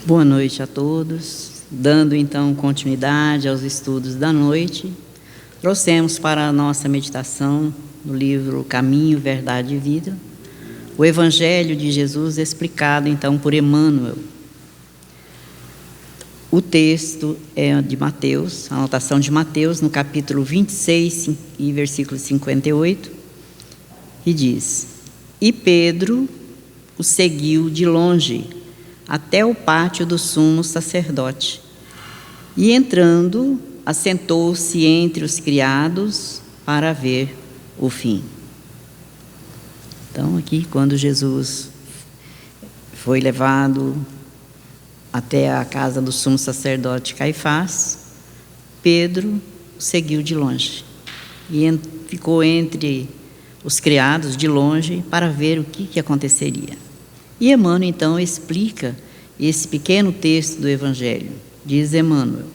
Boa noite a todos. Dando então continuidade aos estudos da noite, trouxemos para a nossa meditação no livro Caminho, Verdade e Vida, o Evangelho de Jesus explicado então por Emmanuel. O texto é de Mateus, a anotação de Mateus, no capítulo 26 e versículo 58, e diz: E Pedro o seguiu de longe, até o pátio do sumo sacerdote. E entrando, assentou-se entre os criados para ver o fim. Então, aqui, quando Jesus foi levado até a casa do sumo sacerdote Caifás, Pedro o seguiu de longe. E ficou entre os criados de longe para ver o que aconteceria. E Emmanuel, então, explica esse pequeno texto do Evangelho. Diz Emmanuel: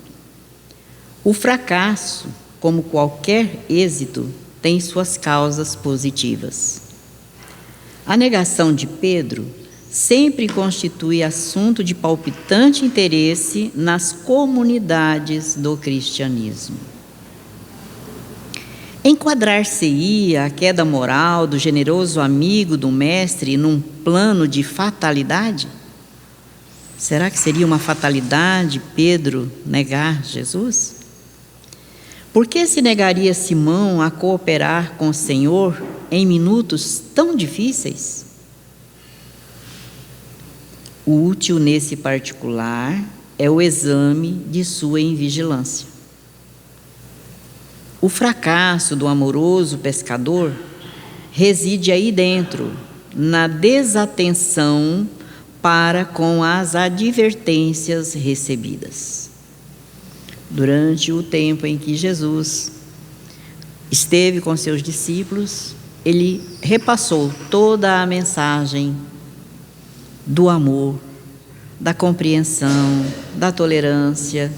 o fracasso, como qualquer êxito, tem suas causas positivas. A negação de Pedro sempre constitui assunto de palpitante interesse nas comunidades do cristianismo. Enquadrar-se-ia a queda moral do generoso amigo do mestre num plano de fatalidade? Será que seria uma fatalidade Pedro negar Jesus? Por que se negaria Simão a cooperar com o Senhor em minutos tão difíceis? O útil nesse particular é o exame de sua invigilância. O fracasso do amoroso pescador reside aí dentro, na desatenção para com as advertências recebidas. Durante o tempo em que Jesus esteve com seus discípulos, ele repassou toda a mensagem do amor, da compreensão, da tolerância,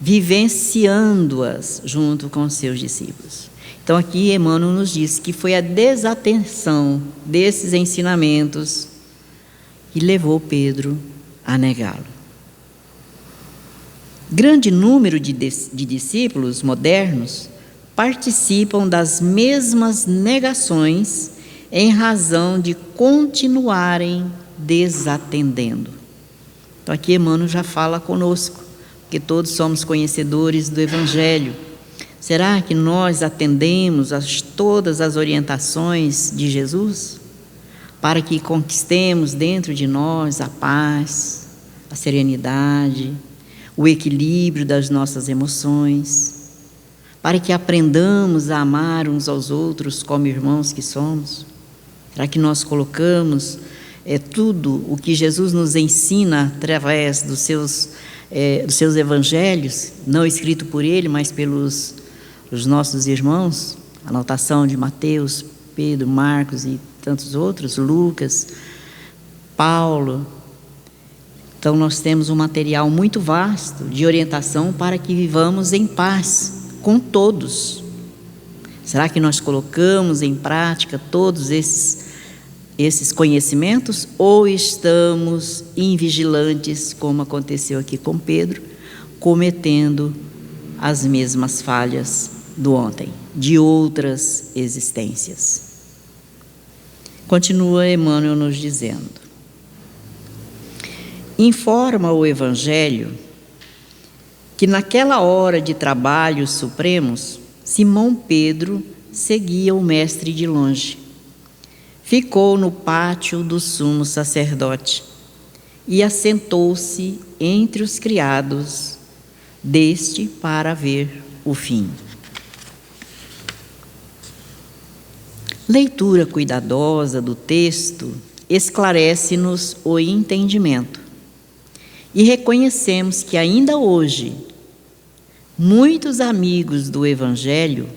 vivenciando-as junto com seus discípulos. Então aqui Emmanuel nos diz que foi a desatenção desses ensinamentos que levou Pedro a negá-lo. Grande número de discípulos modernos participam das mesmas negações em razão de continuarem desatendendo. Então aqui Emmanuel já fala conosco, porque todos somos conhecedores do Evangelho. Será que nós atendemos a todas as orientações de Jesus para que conquistemos dentro de nós a paz, a serenidade, o equilíbrio das nossas emoções, para que aprendamos a amar uns aos outros como irmãos que somos? Será que nós colocamos tudo o que Jesus nos ensina através dos seus evangelhos, não escrito por ele, mas pelos os nossos irmãos, anotação de Mateus, Pedro, Marcos e tantos outros, Lucas, Paulo? Então nós temos um material muito vasto de orientação para que vivamos em paz com todos. Será que nós colocamos em prática todos esses conhecimentos, ou estamos invigilantes, como aconteceu aqui com Pedro, cometendo as mesmas falhas do ontem, de outras existências? Continua Emmanuel nos dizendo: informa o Evangelho que naquela hora de trabalhos supremos, Simão Pedro seguia o mestre de longe. Ficou no pátio do sumo sacerdote e assentou-se entre os criados deste para ver o fim. Leitura cuidadosa do texto esclarece-nos o entendimento e reconhecemos que ainda hoje muitos amigos do Evangelho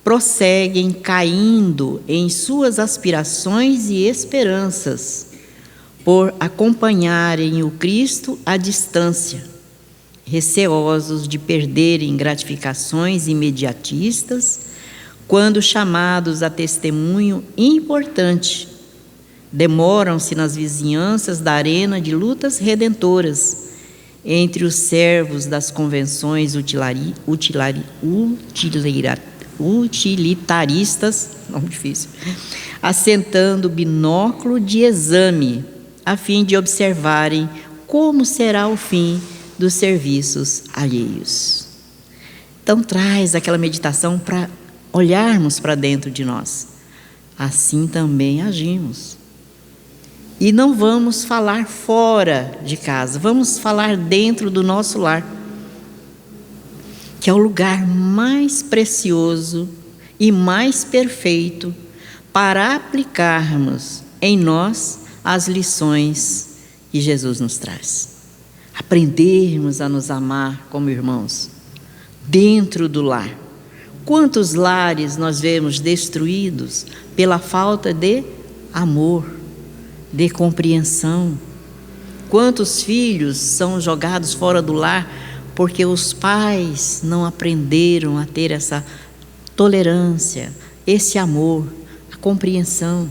prosseguem caindo em suas aspirações e esperanças por acompanharem o Cristo à distância, receosos de perderem gratificações imediatistas, quando chamados a testemunho importante Demoram-se nas vizinhanças da arena de lutas redentoras entre os servos das convenções utilitaristas, nome difícil, assentando binóculo de exame, a fim de observarem como será o fim dos serviços alheios. Então traz aquela meditação para olharmos para dentro de nós. Assim também agimos. E não vamos falar fora de casa, vamos falar dentro do nosso lar, que é o lugar mais precioso e mais perfeito para aplicarmos em nós as lições que Jesus nos traz. Aprendermos a nos amar como irmãos, dentro do lar. Quantos lares nós vemos destruídos pela falta de amor, de compreensão? Quantos filhos são jogados fora do lar porque os pais não aprenderam a ter essa tolerância, esse amor, a compreensão?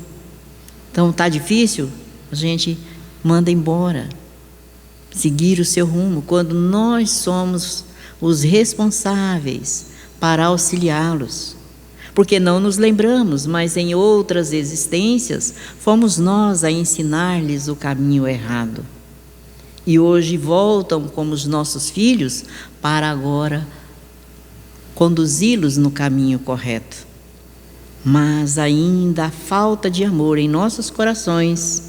Então está difícil? A gente manda embora, seguir o seu rumo, quando nós somos os responsáveis para auxiliá-los. Porque não nos lembramos, mas em outras existências fomos nós a ensinar-lhes o caminho errado. E hoje voltam como os nossos filhos para agora conduzi-los no caminho correto. Mas ainda a falta de amor em nossos corações,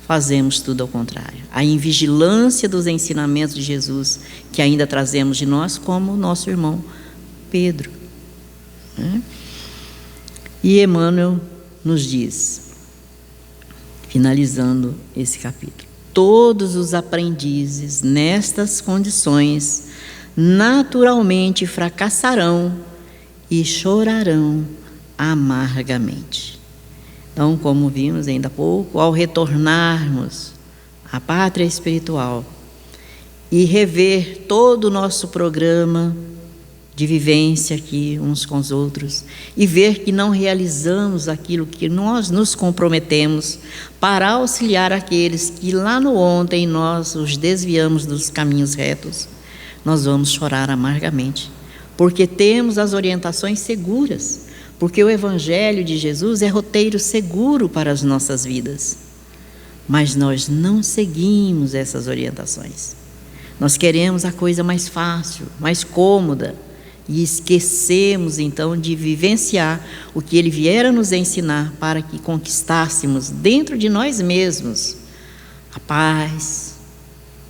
fazemos tudo ao contrário. A invigilância dos ensinamentos de Jesus, que ainda trazemos de nós, como o nosso irmão Pedro. E Emmanuel nos diz, finalizando esse capítulo: todos os aprendizes nestas condições naturalmente fracassarão e chorarão amargamente. Então, como vimos ainda há pouco, ao retornarmos à pátria espiritual e rever todo o nosso programa de vivência aqui uns com os outros, e ver que não realizamos aquilo que nós nos comprometemos para auxiliar aqueles que lá no ontem nós os desviamos dos caminhos retos, nós vamos chorar amargamente, porque temos as orientações seguras, porque o Evangelho de Jesus é roteiro seguro para as nossas vidas, mas nós não seguimos essas orientações. Nós queremos a coisa mais fácil, mais cômoda, e esquecemos então de vivenciar o que Ele viera nos ensinar para que conquistássemos dentro de nós mesmos a paz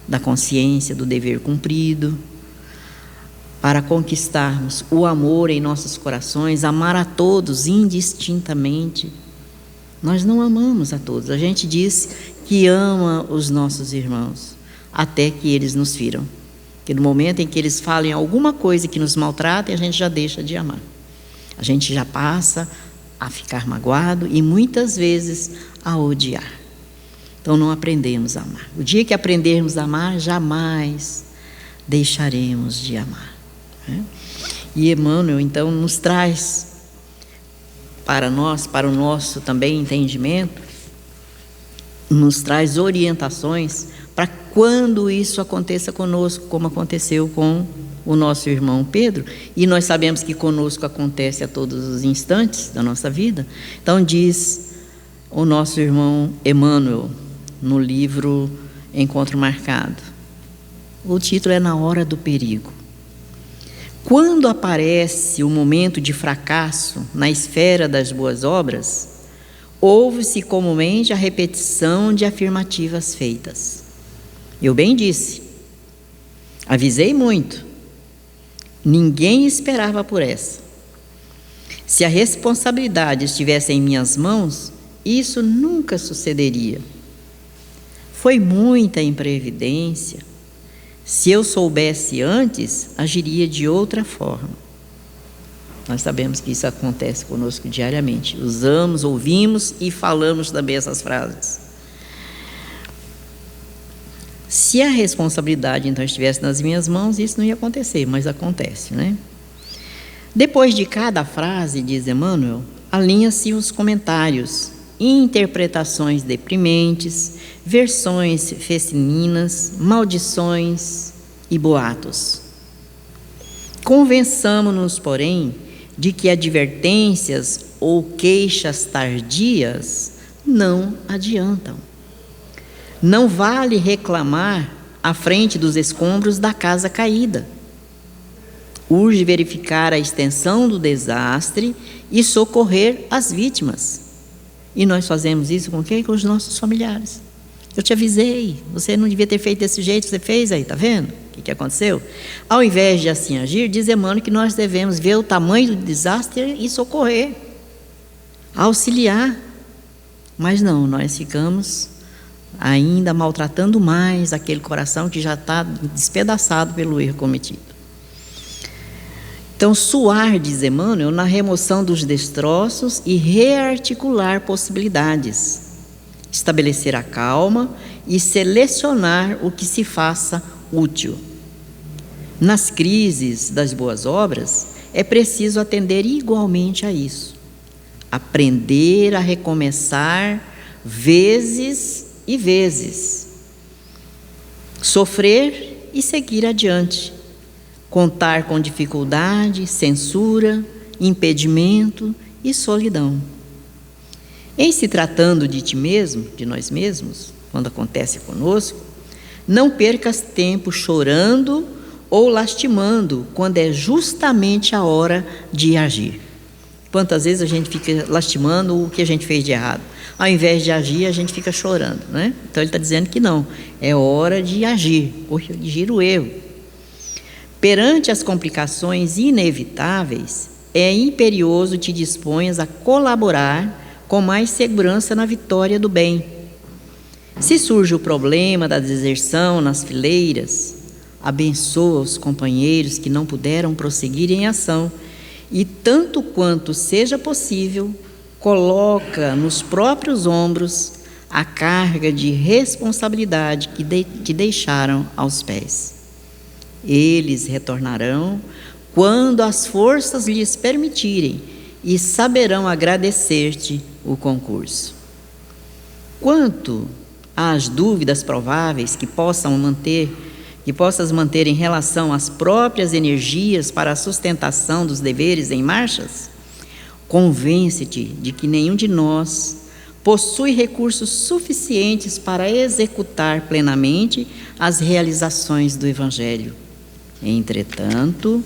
da consciência, do dever cumprido, para conquistarmos o amor em nossos corações, amar a todos indistintamente. Nós não amamos a todos. A gente diz que ama os nossos irmãos, até que eles nos firam. Que no momento em que eles falem alguma coisa que nos maltrata, a gente já deixa de amar. A gente já passa a ficar magoado e muitas vezes a odiar. Então não aprendemos a amar. O dia que aprendermos a amar, jamais deixaremos de amar. E Emmanuel então nos traz para nós, para o nosso também entendimento, nos traz orientações para quando isso aconteça conosco, como aconteceu com o nosso irmão Pedro, e nós sabemos que conosco acontece a todos os instantes da nossa vida. Então diz o nosso irmão Emmanuel, no livro Encontro Marcado, o título é Na Hora do Perigo. Quando aparece o momento de fracasso na esfera das boas obras, ouve-se comumente a repetição de afirmativas feitas. Eu bem disse, avisei muito, ninguém esperava por essa. Se a responsabilidade estivesse em minhas mãos, isso nunca sucederia. Foi muita imprevidência. Se eu soubesse antes, agiria de outra forma. Nós sabemos que isso acontece conosco diariamente. Usamos, ouvimos e falamos também essas frases. Se a responsabilidade então estivesse nas minhas mãos, isso não ia acontecer, mas acontece, né? Depois de cada frase, diz Emmanuel, alinha-se os comentários interpretações deprimentes, versões femininas, maldições e boatos. Convençamo-nos, porém, de que advertências ou queixas tardias não adiantam. Não vale reclamar à frente dos escombros da casa caída. Urge verificar a extensão do desastre e socorrer as vítimas. E nós fazemos isso com quem? Com os nossos familiares. Eu te avisei, você não devia ter feito desse jeito, você fez aí, está vendo? O que aconteceu? Ao invés de assim agir, diz Emmanuel que nós devemos ver o tamanho do desastre e socorrer, auxiliar. Mas não, nós ficamos ainda maltratando mais aquele coração que já está despedaçado pelo erro cometido. Então, suar, diz Emmanuel, na remoção dos destroços e rearticular possibilidades, estabelecer a calma e selecionar o que se faça útil. Nas crises das boas obras, é preciso atender igualmente a isso. Aprender a recomeçar vezes e vezes. Sofrer e seguir adiante. Contar com dificuldade, censura, impedimento e solidão. Em se tratando de ti mesmo, de nós mesmos, quando acontece conosco, não percas tempo chorando ou lastimando, quando é justamente a hora de agir. Quantas vezes a gente fica lastimando o que a gente fez de errado? Ao invés de agir, a gente fica chorando, né? Então ele está dizendo que não, é hora de agir, corrigir o erro. Perante as complicações inevitáveis, é imperioso te disponhas a colaborar com mais segurança na vitória do bem. Se surge o problema da deserção nas fileiras, abençoa os companheiros que não puderam prosseguir em ação e, tanto quanto seja possível, coloca nos próprios ombros a carga de responsabilidade que deixaram aos pés. Eles retornarão quando as forças lhes permitirem e saberão agradecer-te o concurso. Quanto às dúvidas prováveis que possas manter em relação às próprias energias para a sustentação dos deveres em marchas, convence-te de que nenhum de nós possui recursos suficientes para executar plenamente as realizações do Evangelho. Entretanto,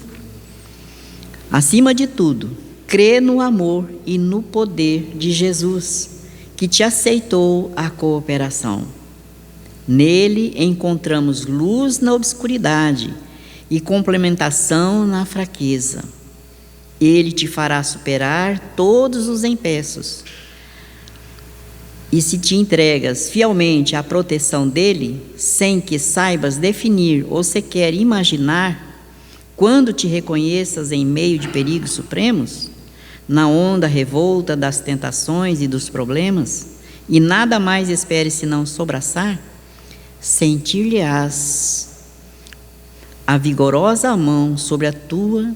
acima de tudo, crê no amor e no poder de Jesus, que te aceitou a cooperação. Nele encontramos luz na obscuridade e complementação na fraqueza. Ele te fará superar todos os empeços. E se te entregas fielmente à proteção dele, sem que saibas definir ou sequer imaginar, quando te reconheças em meio de perigos supremos, na onda revolta das tentações e dos problemas, e nada mais esperes senão sobraçar, sentir-lhe-ás a vigorosa mão sobre a tua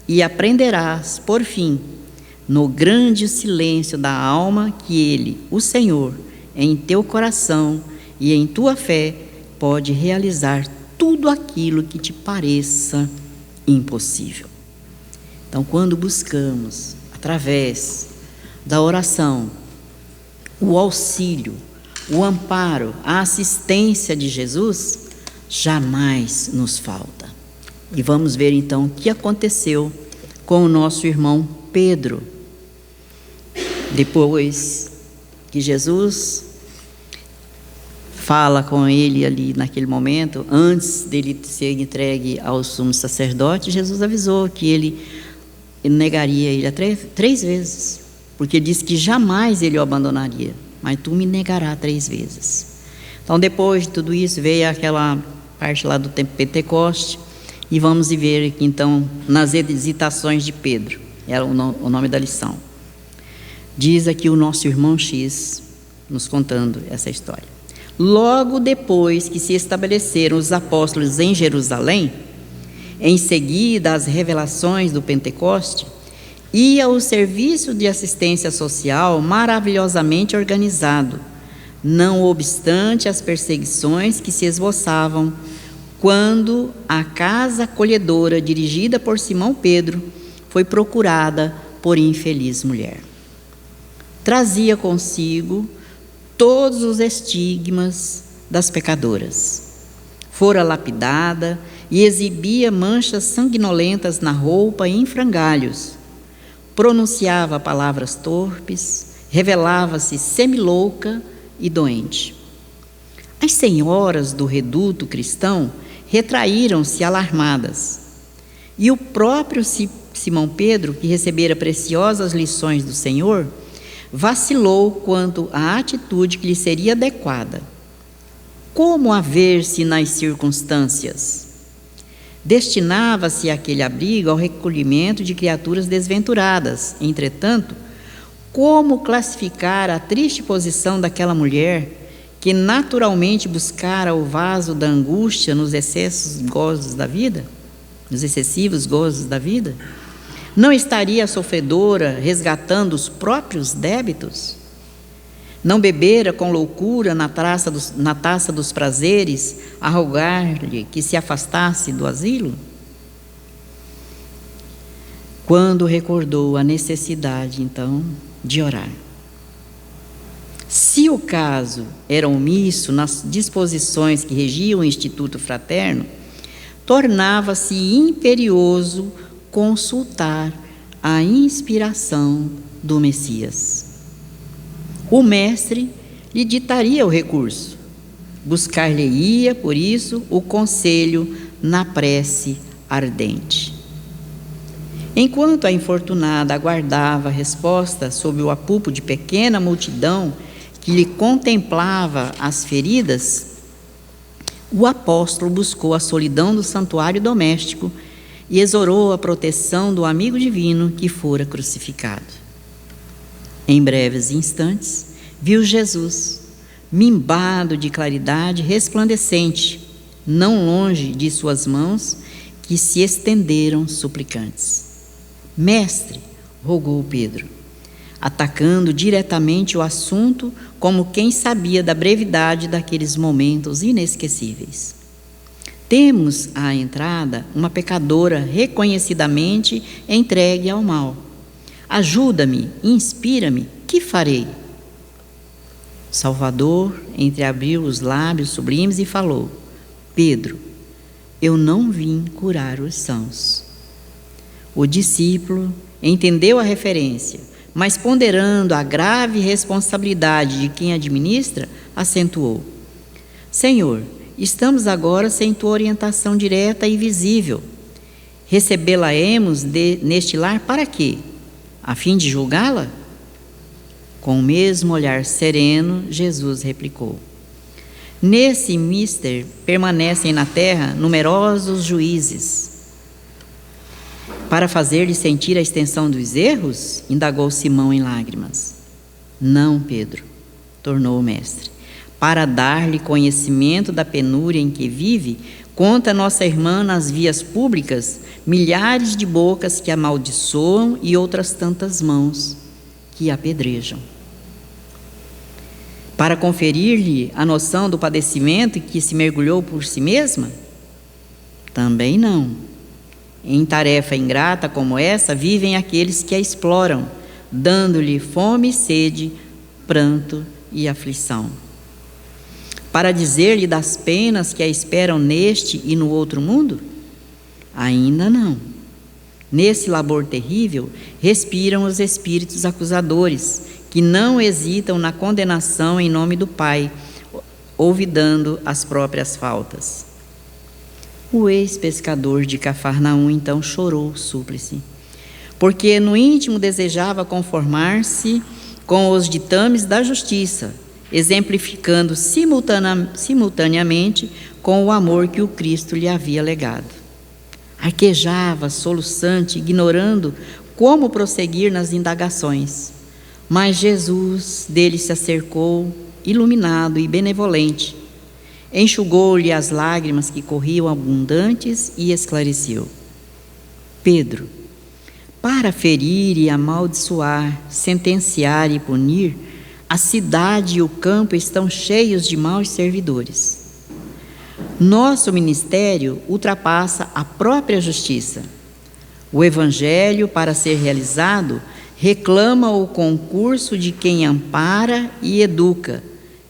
e aprenderás, por fim, no grande silêncio da alma, que Ele, o Senhor, em teu coração e em tua fé, pode realizar tudo aquilo que te pareça impossível. Então, quando buscamos, através da oração, o auxílio, o amparo, a assistência de Jesus, jamais nos falta. E vamos ver então o que aconteceu com o nosso irmão Pedro. Depois que Jesus fala com ele ali naquele momento, antes dele ser entregue ao sumo sacerdote, Jesus avisou que ele negaria ele três vezes, porque ele disse que jamais ele o abandonaria, mas tu me negarás 3 vezes. Então, depois de tudo isso, veio aquela parte lá do tempo Pentecoste, e vamos ver aqui então nas hesitações de Pedro, era o nome da lição. Diz aqui o nosso irmão X, nos contando essa história. Logo depois que se estabeleceram os apóstolos em Jerusalém, em seguida às revelações do Pentecoste, Ia o serviço de assistência social maravilhosamente organizado, não obstante as perseguições que se esboçavam, quando a casa acolhedora dirigida por Simão Pedro foi procurada por infeliz mulher. Trazia consigo todos os estigmas das pecadoras. Fora lapidada e exibia manchas sanguinolentas na roupa e em frangalhos. Pronunciava palavras torpes, revelava-se semilouca e doente. As senhoras do reduto cristão retraíram-se alarmadas. E o próprio Simão Pedro, que recebera preciosas lições do Senhor, vacilou quanto à atitude que lhe seria adequada. Como haver-se nas circunstâncias? Destinava-se aquele abrigo ao recolhimento de criaturas desventuradas. Entretanto, como classificar a triste posição daquela mulher que naturalmente buscara o vaso da angústia nos excessos gozos da vida? Nos excessivos gozos da vida? Não estaria a sofredora resgatando os próprios débitos? Não bebera com loucura na taça dos prazeres, a rogar-lhe que se afastasse do asilo? Quando recordou a necessidade, então, de orar. Se o caso era omisso nas disposições que regiam o Instituto Fraterno, tornava-se imperioso consultar a inspiração do Messias. O mestre lhe ditaria o recurso. Buscar-lhe-ia, por isso, o conselho na prece ardente. Enquanto a infortunada aguardava a resposta sob o apuplo de pequena multidão que lhe contemplava as feridas, o apóstolo buscou a solidão do santuário doméstico e exorou a proteção do amigo divino que fora crucificado. Em breves instantes, viu Jesus, mimbado de claridade resplandecente, não longe de suas mãos, que se estenderam suplicantes. Mestre, rogou Pedro, atacando diretamente o assunto como quem sabia da brevidade daqueles momentos inesquecíveis. Temos à entrada uma pecadora reconhecidamente entregue ao mal. Ajuda-me, inspira-me, que farei? Salvador entreabriu os lábios sublimes e falou: Pedro, eu não vim curar os sãos. O discípulo entendeu a referência, mas ponderando a grave responsabilidade de quem administra, acentuou: Senhor, estamos agora sem tua orientação direta e visível. Recebê-la-emos neste lar para quê? A fim de julgá-la? Com o mesmo olhar sereno, Jesus replicou: Nesse mister permanecem na terra numerosos juízes. Para fazer-lhe sentir a extensão dos erros? Indagou Simão em lágrimas. Não, Pedro, tornou o mestre. Para dar-lhe conhecimento da penúria em que vive, conta nossa irmã nas vias públicas milhares de bocas que amaldiçoam e outras tantas mãos que apedrejam. Para conferir-lhe a noção do padecimento em que se mergulhou por si mesma? Também não. Em tarefa ingrata como essa, vivem aqueles que a exploram, dando-lhe fome e sede, pranto e aflição. Para dizer-lhe das penas que a esperam neste e no outro mundo? Ainda não. Nesse labor terrível, respiram os espíritos acusadores, que não hesitam na condenação em nome do Pai, olvidando as próprias faltas. O ex-pescador de Cafarnaum então chorou súplice, porque no íntimo desejava conformar-se com os ditames da justiça, exemplificando simultaneamente com o amor que o Cristo lhe havia legado. Arquejava, soluçante, ignorando como prosseguir nas indagações, mas Jesus dele se acercou, iluminado e benevolente, enxugou-lhe as lágrimas que corriam abundantes e esclareceu: Pedro, para ferir e amaldiçoar, sentenciar e punir, a cidade e o campo estão cheios de maus servidores. Nosso ministério ultrapassa a própria justiça. O Evangelho, para ser realizado, reclama o concurso de quem ampara e educa,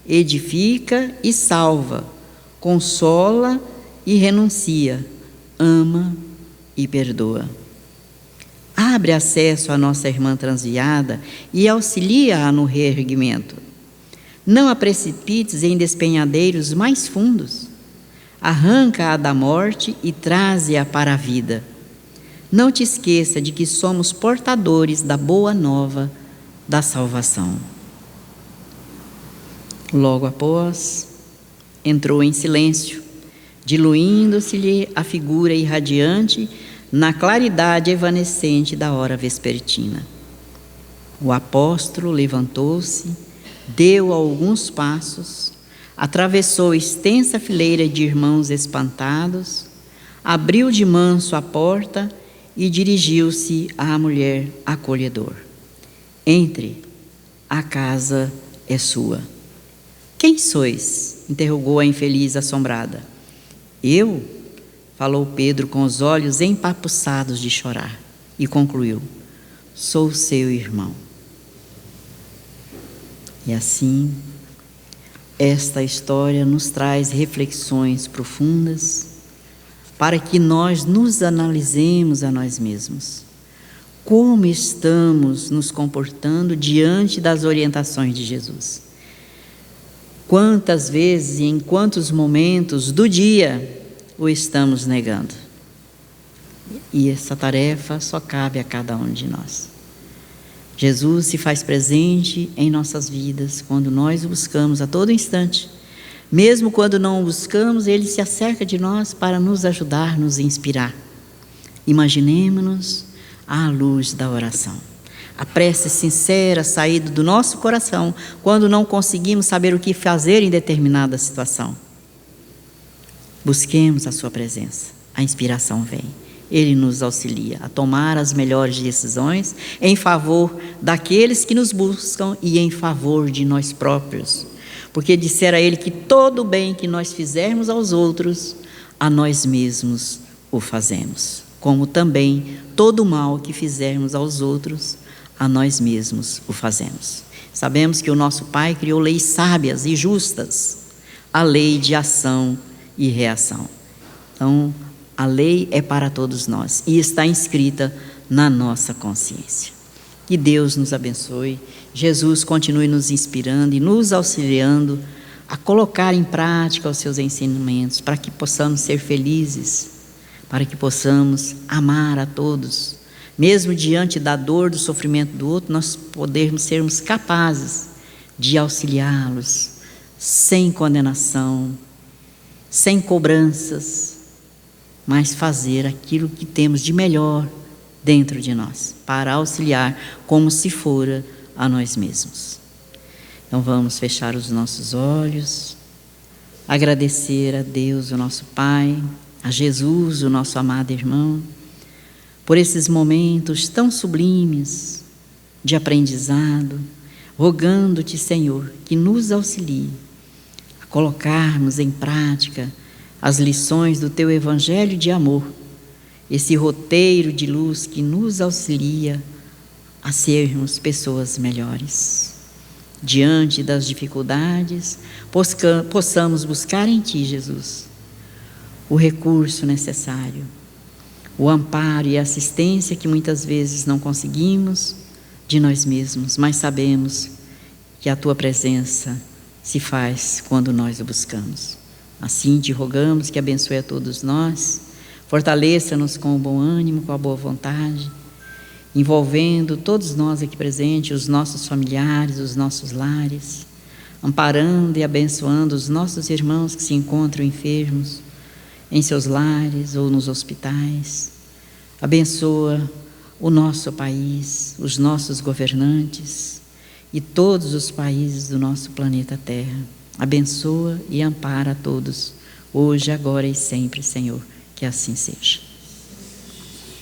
edifica e salva, consola e renuncia, ama e perdoa. Abre acesso à nossa irmã transviada e auxilia-a no reerguimento. Não a precipites em despenhadeiros mais fundos. Arranca-a da morte e traze-a para a vida. Não te esqueça de que somos portadores da boa nova da salvação. Logo após, entrou em silêncio, diluindo-se-lhe a figura irradiante na claridade evanescente da hora vespertina. O apóstolo levantou-se, deu alguns passos, atravessou extensa fileira de irmãos espantados, abriu de manso a porta e dirigiu-se à mulher acolhedor. Entre, a casa é sua. Quem sois? Interrogou a infeliz assombrada. Eu? Falou Pedro com os olhos empapuçados de chorar e concluiu: sou seu irmão. E assim, esta história nos traz reflexões profundas para que nós nos analisemos a nós mesmos. Como estamos nos comportando diante das orientações de Jesus? Quantas vezes e em quantos momentos do dia o estamos negando? E essa tarefa só cabe a cada um de nós. Jesus se faz presente em nossas vidas quando nós o buscamos a todo instante. Mesmo quando não o buscamos, Ele se acerca de nós para nos ajudar, nos inspirar. Imaginemo-nos à luz da oração. A prece sincera saída do nosso coração quando não conseguimos saber o que fazer em determinada situação. Busquemos a sua presença, a inspiração vem. Ele nos auxilia a tomar as melhores decisões em favor daqueles que nos buscam e em favor de nós próprios. Porque dissera Ele que todo o bem que nós fizermos aos outros, a nós mesmos o fazemos. Como também todo o mal que fizermos aos outros, a nós mesmos o fazemos. Sabemos que o nosso Pai criou leis sábias e justas, a lei de ação e reação. Então, a lei é para todos nós e está inscrita na nossa consciência. Que Deus nos abençoe, Jesus continue nos inspirando e nos auxiliando a colocar em prática os seus ensinamentos, para que possamos ser felizes, para que possamos amar a todos, mesmo diante da dor, do sofrimento do outro, nós podermos sermos capazes de auxiliá-los, sem condenação, sem cobranças, mas fazer aquilo que temos de melhor dentro de nós, para auxiliar como se fora a nós mesmos. Então vamos fechar os nossos olhos, agradecer a Deus, o nosso Pai, a Jesus, o nosso amado irmão, por esses momentos tão sublimes de aprendizado, rogando-te, Senhor, que nos auxilie a colocarmos em prática as lições do Teu Evangelho de amor, esse roteiro de luz que nos auxilia a sermos pessoas melhores. Diante das dificuldades, possamos buscar em Ti, Jesus, o recurso necessário, o amparo e a assistência que muitas vezes não conseguimos de nós mesmos, mas sabemos que a Tua presença se faz quando nós o buscamos. Assim te rogamos que abençoe a todos nós, fortaleça-nos com o bom ânimo, com a boa vontade, envolvendo todos nós aqui presentes, os nossos familiares, os nossos lares, amparando e abençoando os nossos irmãos que se encontram enfermos em seus lares ou nos hospitais. Abençoa o nosso país, os nossos governantes e todos os países do nosso planeta Terra. Abençoa e ampara a todos, hoje, agora e sempre, Senhor, que assim seja.